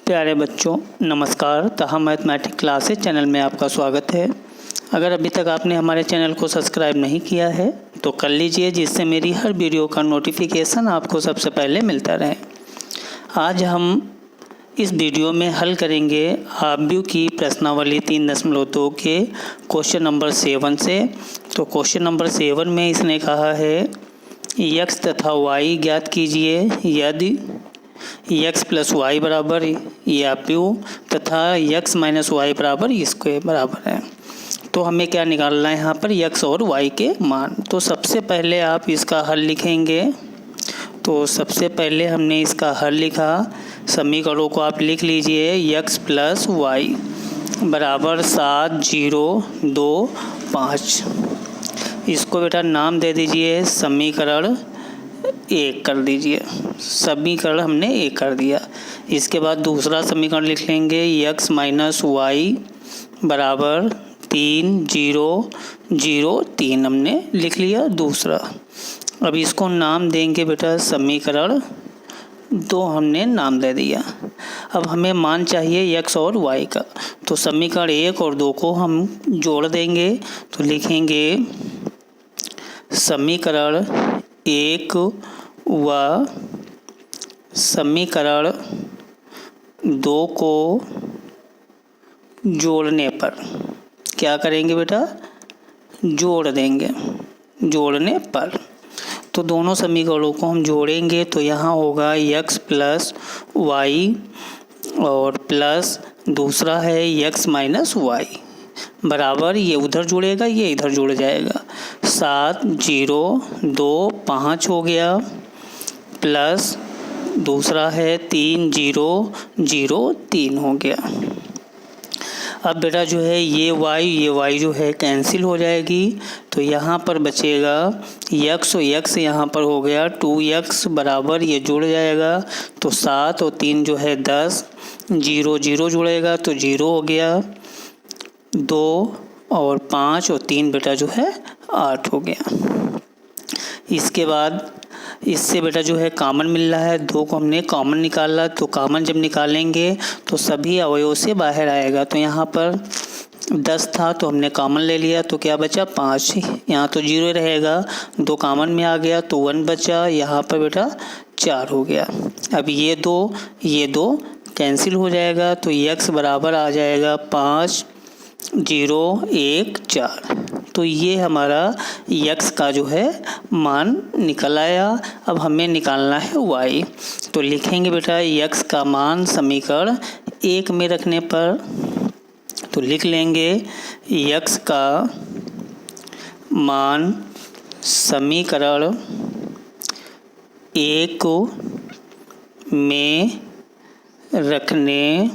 प्यारे बच्चों नमस्कार। तहा मैथमेटिक्स क्लासेस चैनल में आपका स्वागत है। अगर अभी तक आपने हमारे चैनल को सब्सक्राइब नहीं किया है तो कर लीजिए, जिससे मेरी हर वीडियो का नोटिफिकेशन आपको सबसे पहले मिलता रहे। आज हम इस वीडियो में हल करेंगे आव्यूह की प्रश्नावली 3.2 के क्वेश्चन नंबर 7 से। तो क्वेश्चन नंबर 7 में इसने कहा है x तथा y ज्ञात कीजिए यदि x प्लस वाई बराबर आव्यूह तथा x माइनस वाई बराबर स्क्वायर बराबर है। तो हमें क्या निकालना है यहाँ पर x और y के मान। तो सबसे पहले आप इसका हल लिखेंगे। तो सबसे पहले हमने इसका हल लिखा। समीकरणों को आप लिख लीजिए। x प्लस वाई बराबर 7 0 2 5। इसको बेटा नाम दे दीजिए समीकरण 1 कर दीजिए। समीकरण हमने 1 कर दिया। इसके बाद दूसरा समीकरण लिख लेंगे x माइनस वाई बराबर 3 0 0 3 हमने लिख लिया दूसरा। अब इसको नाम देंगे बेटा समीकरण 2 हमने नाम दे दिया। अब हमें मान चाहिए x और y का। तो समीकरण 1 और 2 को हम जोड़ देंगे। तो लिखेंगे समीकरण 1 व समीकरण 2 को जोड़ने पर क्या करेंगे बेटा, जोड़ देंगे। जोड़ने पर तो दोनों समीकरणों को हम जोड़ेंगे तो यहाँ होगा x प्लस वाई और प्लस दूसरा है x माइनस वाई बराबर, ये उधर जुड़ेगा ये इधर जुड़ जाएगा। 7 0 2 5 हो गया प्लस दूसरा है 3 0 0 3 हो गया। अब बेटा जो है ये y जो है कैंसिल हो जाएगी। तो यहाँ पर बचेगा x और x यहाँ पर हो गया 2x बराबर, ये जुड़ जाएगा। तो 7 और 3 जो है 10 0 0 जुड़ेगा तो 0 हो गया। 2 और 5 और 3 बेटा जो है 8 हो गया। इसके बाद इससे बेटा जो है कॉमन मिल रहा है। 2 को हमने कॉमन निकाला। तो कॉमन जब निकालेंगे तो सभी अवयवों से बाहर आएगा। तो यहाँ पर 10 था तो हमने कॉमन ले लिया तो क्या बचा 5। यहाँ तो 0 रहेगा। 2 कॉमन में आ गया तो 1 बचा। यहाँ पर बेटा 4 हो गया। अब ये दो कैंसिल हो जाएगा तो x बराबर आ जाएगा 5 0 1 4। तो ये हमारा x का जो है मान निकल आया। अब हमें निकालना है y। तो लिखेंगे बेटा x का मान समीकरण 1 में रखने पर। तो लिख लेंगे x का मान समीकरण 1 में रखने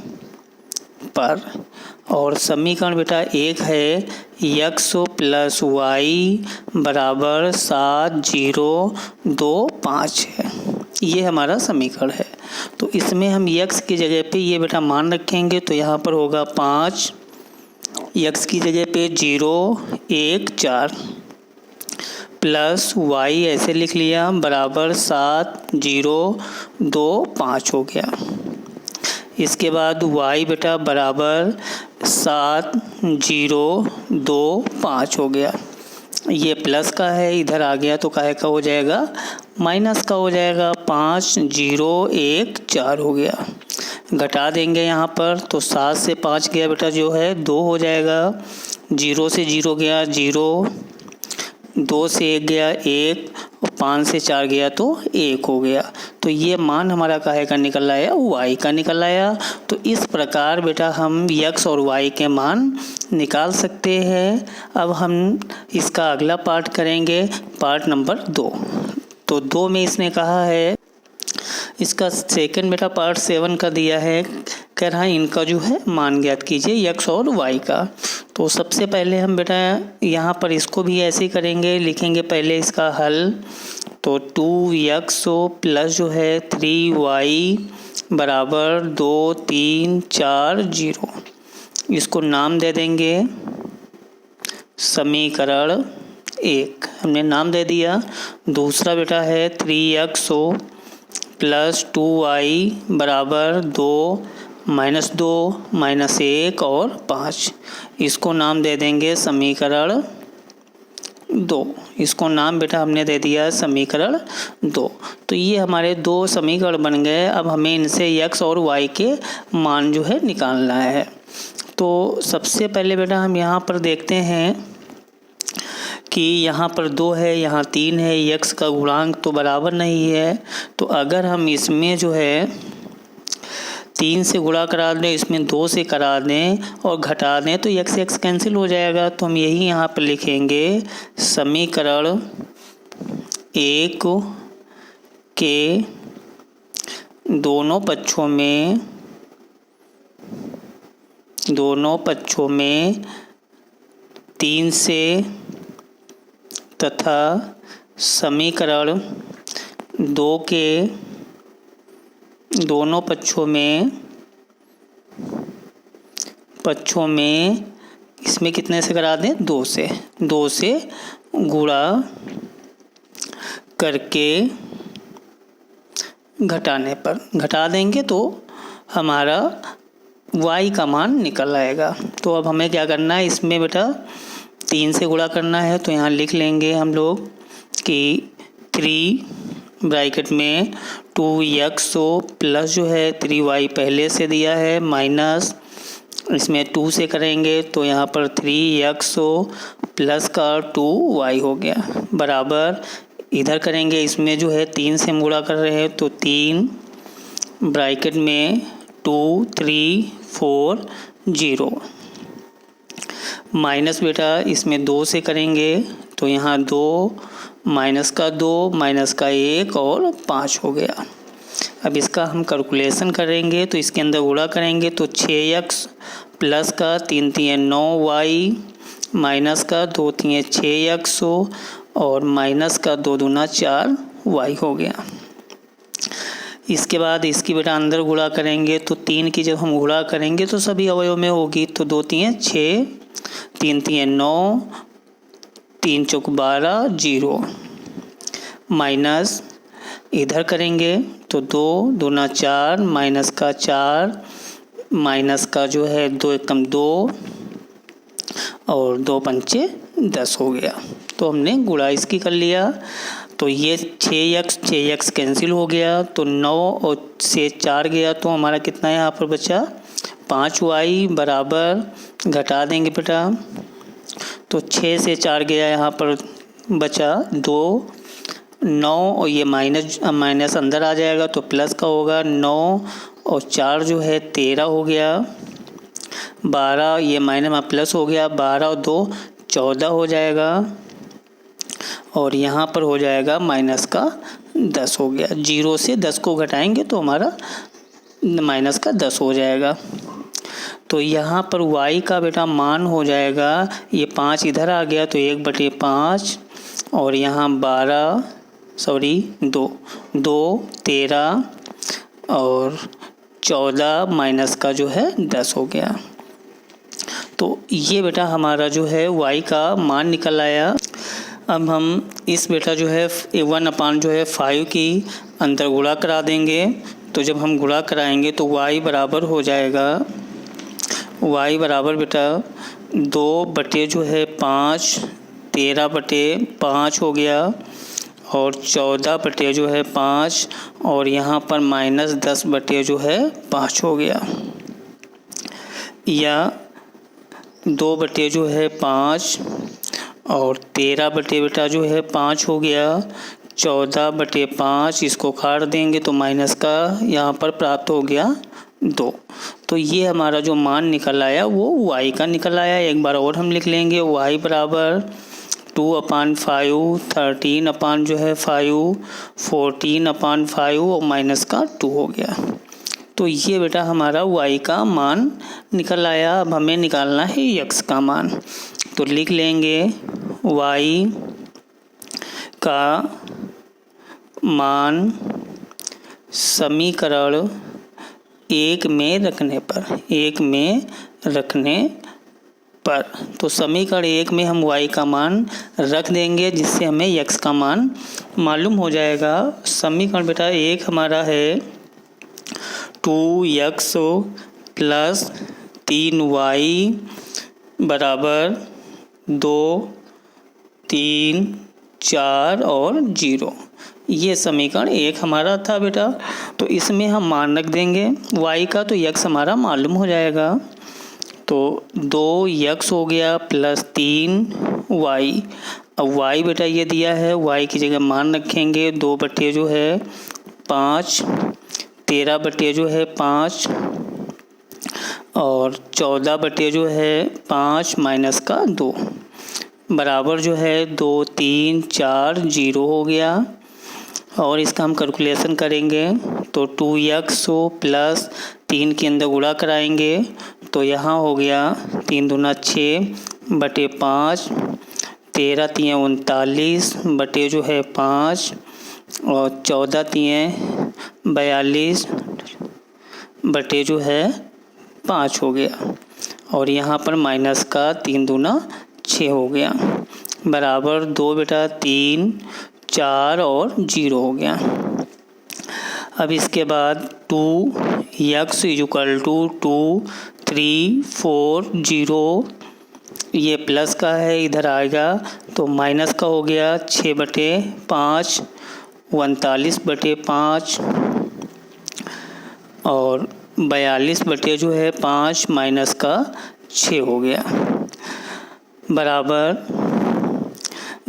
पर। और समीकरण बेटा 1 है x प्लस वाई बराबर 7 0 2 5 है। ये हमारा समीकरण है। तो इसमें हम x की जगह पे ये बेटा मान रखेंगे। तो यहाँ पर होगा 5, x की जगह पे 0 1 4 प्लस y ऐसे लिख लिया बराबर 7 0 2 5 हो गया। इसके बाद y बेटा बराबर 7 0 2 5 हो गया। ये प्लस का है, इधर आ गया तो काहे का हो जाएगा, माइनस का हो जाएगा। 5 0 1 4 हो गया। घटा देंगे यहाँ पर तो 7 से 5 गया बेटा जो है 2 हो जाएगा। 0 से 0 गया 0, 2 से 1 गया 1 और 5 से 4 गया तो 1 हो गया। तो ये मान हमारा काहे का निकल आया, y का निकल आया। तो इस प्रकार बेटा हम x और y के मान निकाल सकते हैं। अब हम इसका अगला पार्ट करेंगे, पार्ट नंबर 2। तो 2 में इसने कहा है, इसका सेकंड बेटा पार्ट 7 का दिया है। कह रहा है इनका जो है मान ज्ञात कीजिए x और y का। तो सबसे पहले हम बेटा यहाँ पर इसको भी ऐसे ही करेंगे। लिखेंगे पहले इसका हल। तो 2x प्लस जो है 3y बराबर 2 3 4 0। इसको नाम दे देंगे समीकरण 1, हमने नाम दे दिया। दूसरा बेटा है 3x प्लस 2y बराबर 2 -2, -1 और 5। इसको नाम दे देंगे समीकरण 2। इसको नाम बेटा हमने दे दिया समीकरण 2। तो ये हमारे 2 समीकरण बन गए। अब हमें इनसे x और y के मान जो है निकालना है। तो सबसे पहले बेटा हम यहाँ पर देखते हैं कि यहाँ पर 2 है, यहाँ 3 है, x का गुणांक तो बराबर नहीं है। तो अगर हम इसमें जो है 3 से गुणा करा दें, इसमें 2 से करा दें और घटा दें तो x कैंसिल हो जाएगा। तो हम यही यहाँ पर लिखेंगे समीकरण 1 के दोनों पक्षों में 3 से तथा समीकरण 2 के दोनों पक्षों में इसमें कितने से करा दें, 2 से गुणा करके घटा देंगे तो हमारा y का मान निकल आएगा। तो अब हमें क्या करना है, इसमें बेटा 3 से गुणा करना है। तो यहाँ लिख लेंगे हम लोग कि 3 ब्रैकेट में 2x प्लस जो है 3y पहले से दिया है माइनस इसमें 2 से करेंगे तो यहाँ पर 3x प्लस का 2y हो गया बराबर इधर करेंगे। इसमें जो है 3 से हम गुणा कर रहे हैं तो 3 ब्रैकेट में 2 3 4 0 माइनस बेटा इसमें 2 से करेंगे तो यहाँ 2 माइनस का 2 माइनस का 1 और 5 हो गया। अब इसका हम कैलकुलेशन करेंगे तो इसके अंदर गुणा करेंगे तो 6x प्लस का 3 3 9y माइनस का 2 3 6x और माइनस का 2 दूना 4y हो गया। इसके बाद इसकी बेटा अंदर गुणा करेंगे तो 3 की जब हम गुणा करेंगे तो सभी अवयव में होगी तो 2 3 6 3 3 9 3 चौक 12 0 माइनस इधर करेंगे तो 2 दूना 4 माइनस का 4 माइनस का जो है 2 एकम 2 और 2 पंचे 10 हो गया। तो हमने गुणा इसकी कर लिया तो ये 6x कैंसिल हो गया तो 9 और से 4 गया तो हमारा कितना यहाँ पर बचा 5y बराबर घटा देंगे बेटा तो 6 से 4 गया यहाँ पर बचा 2 9 और ये माइनस अंदर आ जाएगा तो प्लस का होगा 9 और 4 जो है 13 हो गया 12 ये माइनस में प्लस हो गया 12 और 2 14 हो जाएगा और यहाँ पर हो जाएगा माइनस का 10 हो गया। 0 से 10 को घटाएंगे तो हमारा माइनस का 10 हो जाएगा। तो यहाँ पर y का बेटा मान हो जाएगा ये 5 इधर आ गया तो 1/5 और यहाँ 2 13 और 14 माइनस का जो है 10 हो गया। तो ये बेटा हमारा जो है y का मान निकल आया। अब हम इस बेटा जो है 1 जो है 5 की अंदर गुणा करा देंगे तो जब हम गुणा कराएंगे तो y बराबर हो जाएगा y बराबर बेटा 2 जो है 5 13/5 हो गया और 14 जो है 5 और यहाँ पर माइनस 10 जो है 5 हो गया या 2 जो है 5 और 13 बेटा जो है 5 हो गया 14/5 इसको काट देंगे तो माइनस का यहाँ पर प्राप्त हो गया 2। तो ये हमारा जो मान निकल आया वो y का निकल आया। एक बार और हम लिख लेंगे y बराबर 2/5 13 जो है 5 14/5 और माइनस का 2 हो गया। तो ये बेटा हमारा y का मान निकल आया। अब हमें निकालना है x का मान तो लिख लेंगे y का मान समीकरण 1 में रखने पर तो समीकरण 1 में हम y का मान रख देंगे जिससे हमें x का मान मालूम हो जाएगा। समीकरण बेटा 1 हमारा है 2x प्लस 3y बराबर 2, 3, 4 और 0। ये समीकरण 1 हमारा था बेटा। तो इसमें हम मान रख देंगे y का, तो x हमारा मालूम हो जाएगा। तो 2x हो गया प्लस 3y। अब y बेटा ये दिया है, y की जगह मान रखेंगे 2 बटे जो है 5, 13 बटे जो है 5 और 14 बटे जो है 5 माइनस का 2 बराबर जो है 2, 3, 4, 0 हो गया। और इसका हम कैलकुलेशन करेंगे तो 2x हो प्लस 3 के अंदर गुणा कराएंगे तो यहाँ हो गया 3 दूना 6 बटे 5, 13 तियाँ 39 बटे जो है 5 और 14 तियाँ 42 बटे जो है 5 हो गया। और यहाँ पर माइनस का 3 दूना 6 हो गया बराबर 2 बेटा 3, 4 और 0 हो गया। अब इसके बाद 2x इक्वल टू 2, 3, 4, 0 ये प्लस का है, इधर आएगा तो माइनस का हो गया 6 बटे 5, 39 बटे 5 और 42 बटे जो है 5 माइनस का 6 हो गया बराबर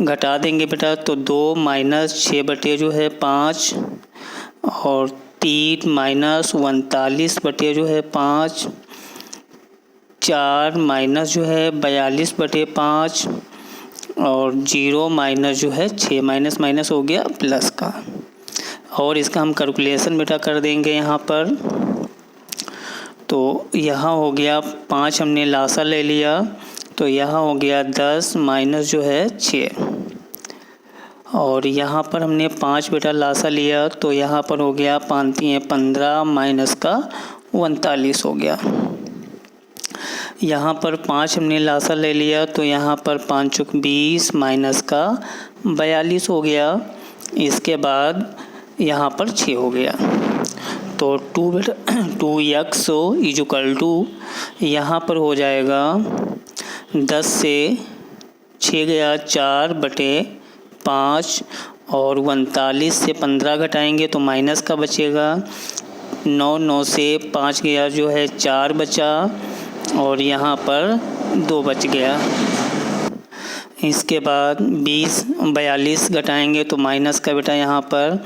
घटा देंगे बेटा तो 2 माइनस 6 बटे जो है 5 और 3 माइनस 39 बटे जो है 5, 4 माइनस जो है 42 बटे 5 और 0 माइनस जो है 6 माइनस माइनस हो गया प्लस का। और इसका हम कैलकुलेशन बेटा कर देंगे यहाँ पर। तो यहाँ हो गया 5 हमने लासा ले लिया तो यहाँ हो गया 10 माइनस जो है 6 और यहाँ पर हमने 5 बेटा लासा लिया तो यहाँ पर हो गया 5 15 माइनस का 39 हो गया। यहाँ पर 5 हमने लासा ले लिया तो यहाँ पर 5 चुक 20 माइनस का 42 हो गया। इसके बाद यहाँ पर 6 हो गया तो 2 बेटा 2x इक्वल टू यहाँ पर हो जाएगा 10 से 6 गया 4 बटे 5 और 39 से 15 घटाएंगे तो माइनस का बचेगा। 9 से 5 गया जो है 4 बचा और यहाँ पर 2 बच गया। इसके बाद 20 42 घटाएंगे तो माइनस का बेटा यहाँ पर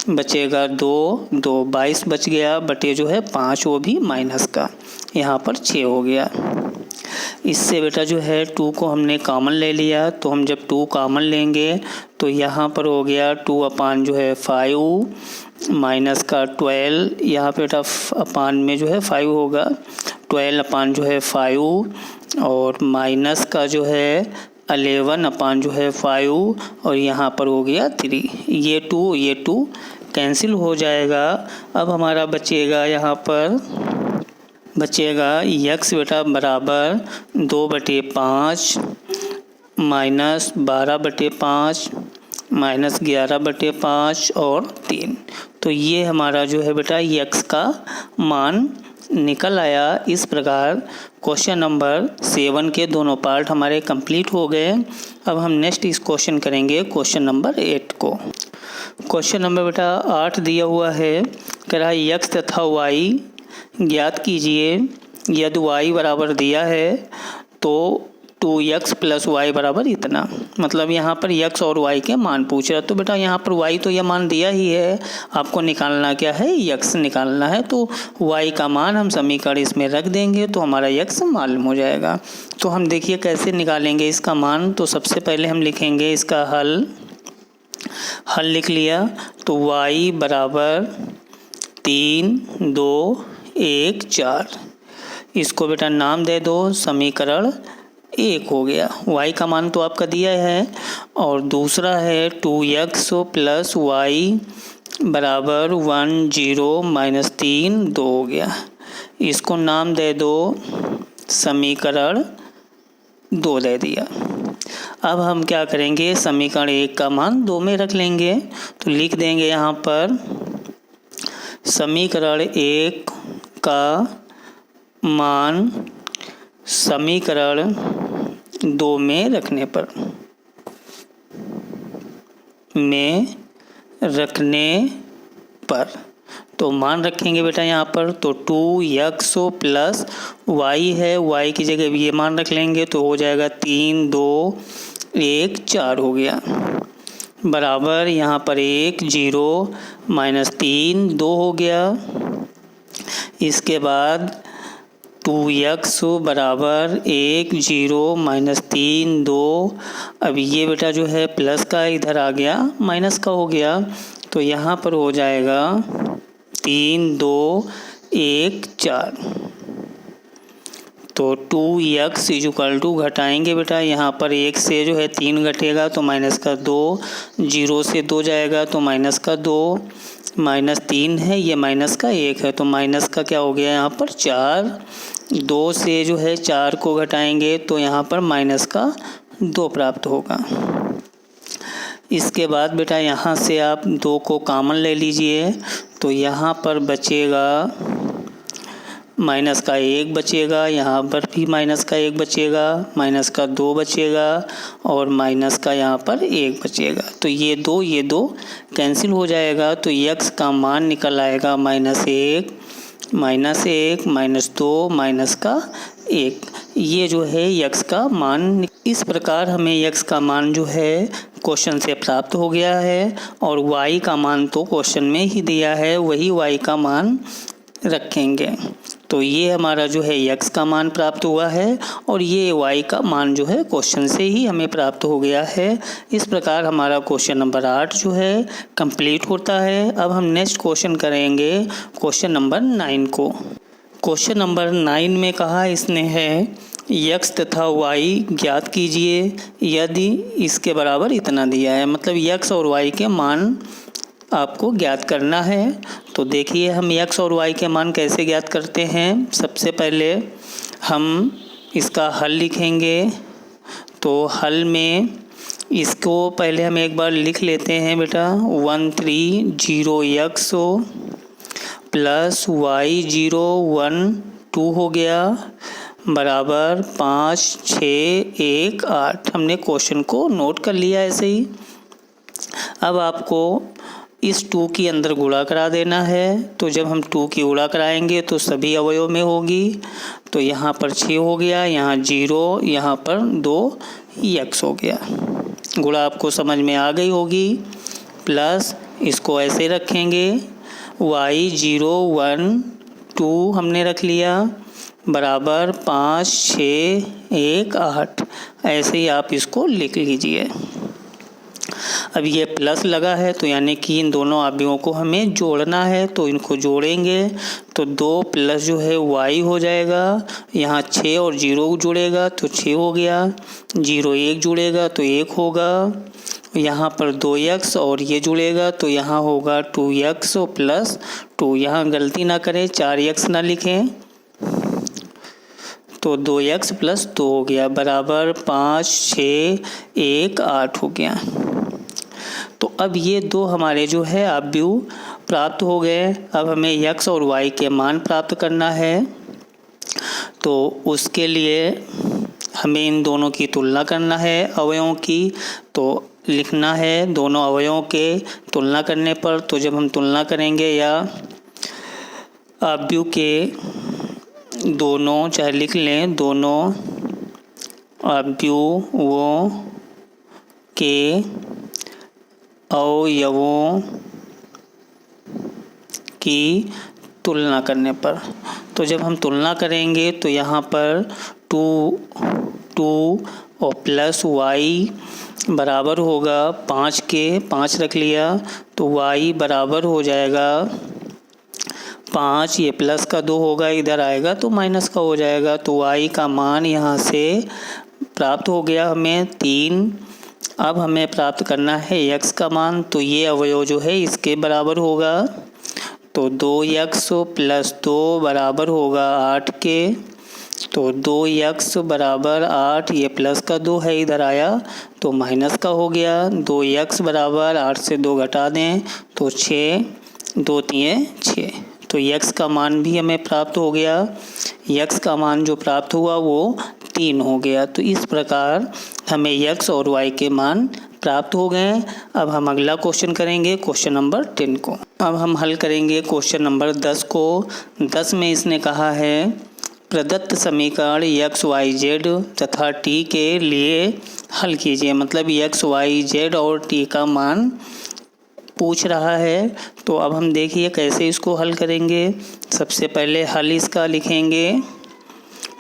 बचेगा 2 22 बच गया बटे जो है 5 वो भी माइनस का, यहाँ पर 6 हो गया। इससे बेटा जो है 2 को हमने कॉमन ले लिया तो हम जब 2 कॉमन लेंगे तो यहाँ पर हो गया 2 अपान जो है 5 माइनस का 12, यहाँ पे बेटा अपान में जो है 5 होगा 12 अपान जो है 5 और माइनस का जो है 11 अपान जो है 5 और यहाँ पर हो गया 3। ये 2 कैंसिल हो जाएगा। अब हमारा बचेगा यहाँ पर बचेगा x बेटा बराबर 2 बटे 5 माइनस 12 बटे 5 माइनस 11 बटे 5 और 3। तो ये हमारा जो है बेटा x का मान निकल आया। इस प्रकार क्वेश्चन नंबर 7 के दोनों पार्ट हमारे कंप्लीट हो गए। अब हम नेक्स्ट इस क्वेश्चन करेंगे क्वेश्चन नंबर 8 को। क्वेश्चन नंबर बेटा 8 दिया हुआ है, कह रहा है x तथा y ज्ञात कीजिए। यदि y बराबर दिया है तो 2x प्लस y बराबर इतना, मतलब यहाँ पर x और y के मान पूछ रहा है। तो बेटा यहाँ पर y तो यह मान दिया ही है, आपको निकालना क्या है, x निकालना है। तो y का मान हम समीकरण इसमें रख देंगे तो हमारा x मालूम हो जाएगा। तो हम देखिए कैसे निकालेंगे इसका मान। तो सबसे पहले हम लिखेंगे इसका हल लिख लिया तो y बराबर 3, 2, 1, 4। इसको बेटा नाम दे दो, समीकरण 1 हो गया। y का मान तो आपका दिया है और दूसरा है 2x प्लस y बराबर 1, 0 माइनस 3, 2 हो गया। इसको नाम दे दो, समीकरण 2 दे दिया। अब हम क्या करेंगे, समीकरण 1 का मान 2 में रख लेंगे। तो लिख देंगे यहाँ पर समीकरण 1 का मान समीकरण 2 में रखने पर तो मान रखेंगे बेटा यहाँ पर, तो 2x प्लस y है, y की जगह ये मान रख लेंगे तो हो जाएगा 3 2 1 4 हो गया, बराबर यहाँ पर 1 0 माइनस 3 2 हो गया। इसके बाद 2x बराबर 1 0 माइनस 3 2, अब ये बेटा जो है प्लस का इधर आ गया माइनस का हो गया, तो यहाँ पर हो जाएगा 3 2 1 4। तो 2x इक्वल टू घटाएंगे बेटा, यहाँ पर 1 से जो है 3 घटेगा तो माइनस का 2, 0 से 2 जाएगा तो माइनस का 2, माइनस 3 है ये माइनस का 1 है तो माइनस का क्या हो गया यहाँ पर 4, 2 से जो है 4 को घटाएंगे तो यहाँ पर माइनस का 2 प्राप्त होगा। इसके बाद बेटा यहाँ से आप 2 को कॉमन ले लीजिए, तो यहाँ पर बचेगा माइनस का 1 बचेगा, यहाँ पर भी माइनस का 1 बचेगा, माइनस का 2 बचेगा और माइनस का यहाँ पर 1 बचेगा। तो ये दो कैंसिल हो जाएगा, तो x का मान निकल आएगा -1 -1 -2 माइनस का 1, ये जो है x का मान। इस प्रकार हमें x का मान जो है क्वेश्चन से प्राप्त हो गया है और y का मान तो क्वेश्चन में ही दिया है, वही y का मान रखेंगे। तो ये हमारा जो है x का मान प्राप्त हुआ है और ये y का मान जो है क्वेश्चन से ही हमें प्राप्त हो गया है। इस प्रकार हमारा क्वेश्चन नंबर 8 जो है कंप्लीट होता है। अब हम नेक्स्ट क्वेश्चन करेंगे क्वेश्चन नंबर 9 को। क्वेश्चन नंबर 9 में कहा इसने है x तथा y ज्ञात कीजिए यदि इसके बराबर इतना दिया है, मतलब x और y के मान आपको ज्ञात करना है। तो देखिए हम x और y के मान कैसे ज्ञात करते हैं। सबसे पहले हम इसका हल लिखेंगे, तो हल में इसको पहले हम एक बार लिख लेते हैं बेटा। 130x प्लस y0 1 2 हो गया, बराबर 5 6 1 8। हमने क्वेश्चन को नोट कर लिया ऐसे ही। अब आपको इस 2 की अंदर गुणा करा देना है, तो जब हम 2 की गुणा कराएंगे तो सभी अवयव में होगी, तो यहाँ पर 6 हो गया, यहाँ 0, यहाँ पर 2x हो गया। गुणा आपको समझ में आ गई होगी। प्लस इसको ऐसे रखेंगे, y0 1 2 हमने रख लिया, बराबर 5 6 1 8। ऐसे ही आप इसको लिख लीजिए। अब ये प्लस लगा है तो यानी कि इन दोनों अवयवों को हमें जोड़ना है, तो इनको जोड़ेंगे तो 2 प्लस जो है y हो जाएगा, यहाँ 6 और 0 जुड़ेगा तो 6 हो गया, 0 1 जुड़ेगा तो 1 होगा, यहाँ पर 2x और ये जुड़ेगा तो यहाँ होगा 2x प्लस 2। यहाँ गलती ना करें, 4x ना लिखें, तो 2x प्लस 2 हो गया, बराबर 5 6 1 8 हो गया। तो अब ये दो हमारे जो है अवयव प्राप्त हो गए। अब हमें x और y के मान प्राप्त करना है, तो उसके लिए हमें इन दोनों की तुलना करना है अवयवों की। तो लिखना है दोनों अवयवों के तुलना करने पर, तो जब हम तुलना करेंगे या अवयव के दोनों, चाहे लिख लें दोनों अवयवों के अवयवों की तुलना करने पर, तो जब हम तुलना करेंगे तो यहाँ पर 2 और प्लस y बराबर होगा 5 के, 5 रख लिया तो y बराबर हो जाएगा 5, ये प्लस का 2 होगा, इधर आएगा तो माइनस का हो जाएगा। तो y का मान यहाँ से प्राप्त हो गया हमें 3। अब हमें प्राप्त करना है x का मान, तो ये अवयव जो है इसके बराबर होगा, तो 2x प्लस 2 बराबर होगा 8 के, तो 2x बराबर 8, ये प्लस का 2 है इधर आया तो माइनस का हो गया। 2x बराबर 8 से 2 घटा दें तो 6, 2 3 6, तो x का मान भी हमें प्राप्त हो गया। x का मान जो प्राप्त हुआ वो 3 हो गया। तो इस प्रकार हमें x और y के मान प्राप्त हो गए। अब हम अगला क्वेश्चन करेंगे, क्वेश्चन नंबर 10 को। अब हम हल करेंगे क्वेश्चन नंबर 10 को। 10 में इसने कहा है प्रदत्त समीकरण x y z तथा t के लिए हल कीजिए। मतलब x y z और t का मान पूछ रहा है। तो अब हम देखिए कैसे इसको हल करेंगे। सबसे पहले हल इसका लिखेंगे।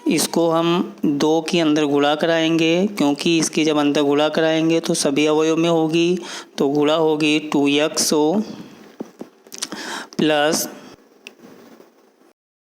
इसको हम 2 के अंदर गुणा कराएंगे, क्योंकि इसकी जब अंदर गुणा कराएंगे तो सभी अवयव में होगी। तो गुणा होगी 2x प्लस